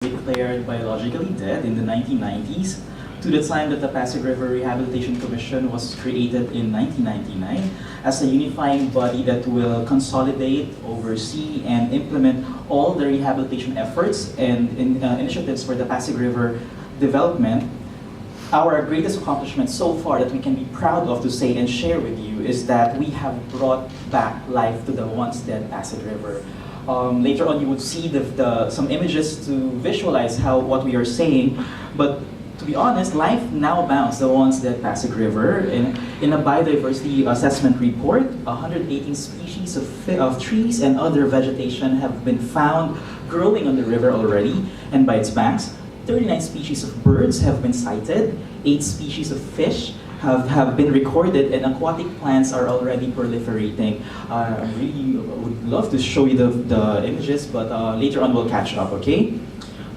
declared biologically dead in the 1990s to the time that the Pasig River Rehabilitation Commission was created in 1999 as a unifying body that will consolidate, oversee, and implement all the rehabilitation efforts and initiatives for the Pasig River development. Our greatest accomplishment so far that we can be proud of to say and share with you is that we have brought back life to the once dead Pasig River. Later on, you would see some images to visualize what we are saying, but to be honest, life now abounds the once dead Pasig River. In a biodiversity assessment report, 118 species of trees and other vegetation have been found growing on the river already and by its banks. 39 species of birds have been sighted, 8 species of fish have been recorded, and aquatic plants are already proliferating. I really would love to show you the images, but later on we'll catch up, okay?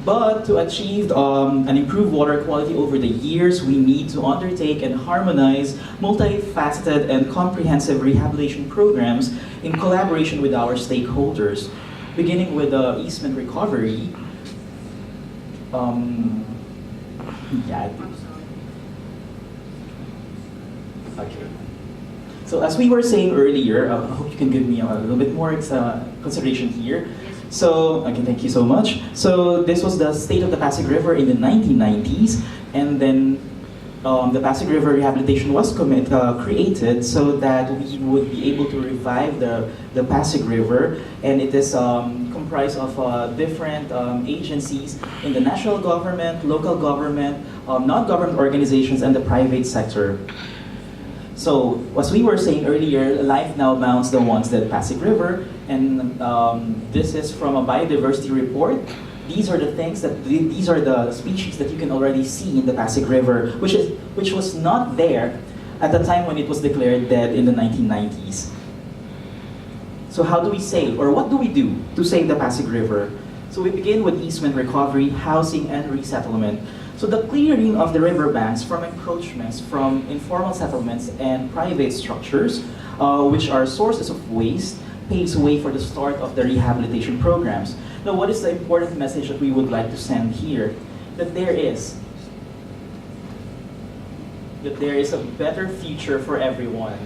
But to achieve an improved water quality over the years, we need to undertake and harmonize multifaceted and comprehensive rehabilitation programs in collaboration with our stakeholders, beginning with easement recovery. Okay. So as we were saying earlier, I hope you can give me a little bit more consideration here. So, okay, thank you so much. So this was the state of the Pasig River in the 1990s, and then the Pasig River Rehabilitation was created so that we would be able to revive the Pasig River, and it is comprised of different agencies in the national government, local government, non-government organizations, and the private sector. So, as we were saying earlier, life now abounds the once dead Pasig River, and this is from a biodiversity report. These are the species that you can already see in the Pasig River, which was not there at the time when it was declared dead in the 1990s. So how do we save, or what do we do to save the Pasig River? So we begin with easement recovery, housing, and resettlement. So the clearing of the riverbanks from encroachments from informal settlements and private structures, which are sources of waste, paves way for the start of the rehabilitation programs. Now, what is the important message that we would like to send here? That there is a better future for everyone.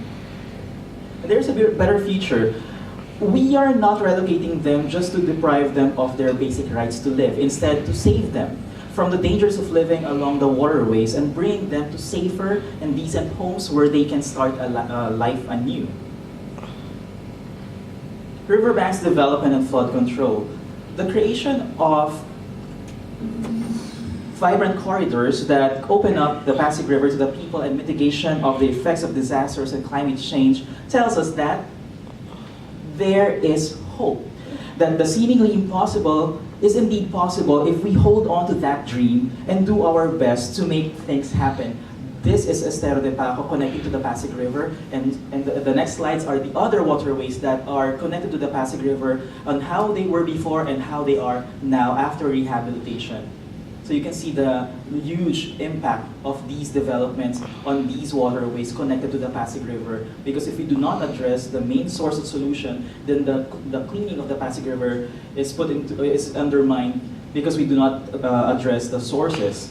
And there's a better future. We are not relocating them just to deprive them of their basic rights to live, instead to save them from the dangers of living along the waterways and bring them to safer and decent homes where they can start a life anew. Riverbanks development and flood control. The creation of vibrant corridors that open up the Pasig River to the people and mitigation of the effects of disasters and climate change tells us that there is hope. That the seemingly impossible is indeed possible if we hold on to that dream and do our best to make things happen. This is Estero de Paco connected to the Pasig River, and the next slides are the other waterways that are connected to the Pasig River on how they were before and how they are now after rehabilitation. So you can see the huge impact of these developments on these waterways connected to the Pasig River. Because if we do not address the main source of solution, then the cleaning of the Pasig River is undermined because we do not address the sources.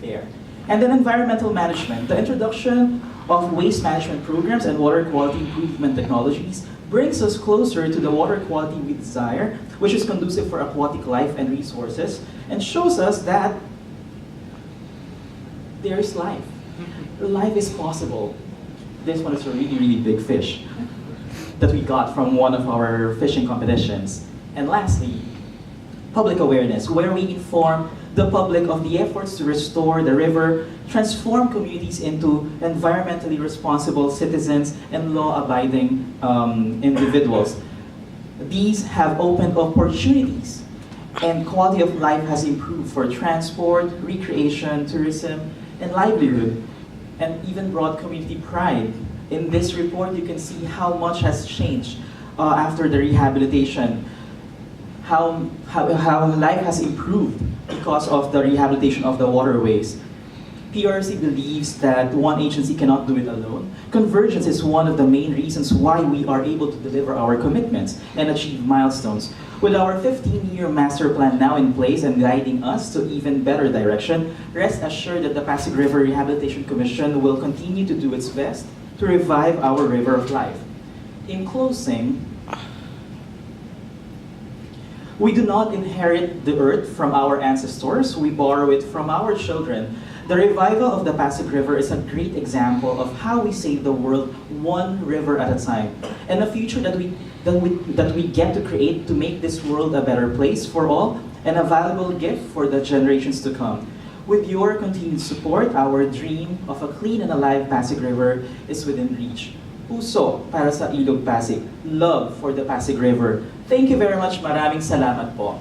There. And then environmental management. The introduction of waste management programs and water quality improvement technologies brings us closer to the water quality we desire, which is conducive for aquatic life and resources, and shows us that there is life. Life is possible. This one is a really, really big fish that we got from one of our fishing competitions. And lastly, public awareness, where we inform the public of the efforts to restore the river, transform communities into environmentally responsible citizens and law-abiding individuals. These have opened opportunities, and quality of life has improved for transport, recreation, tourism, and livelihood, and even brought community pride. In this report, you can see how much has changed after the rehabilitation, how life has improved because of the rehabilitation of the waterways. PRC believes that one agency cannot do it alone. Convergence is one of the main reasons why we are able to deliver our commitments and achieve milestones. With our 15-year master plan now in place and guiding us to even better direction, rest assured that the Pasig River Rehabilitation Commission will continue to do its best to revive our river of life. In closing, we do not inherit the earth from our ancestors, we borrow it from our children. The revival of the Pasig River is a great example of how we save the world one river at a time, and a future that we get to create to make this world a better place for all and a valuable gift for the generations to come. With your continued support, our dream of a clean and alive Pasig River is within reach. Puso para sa Ilog Pasig. Love for the Pasig River. Thank you very much. Maraming salamat po.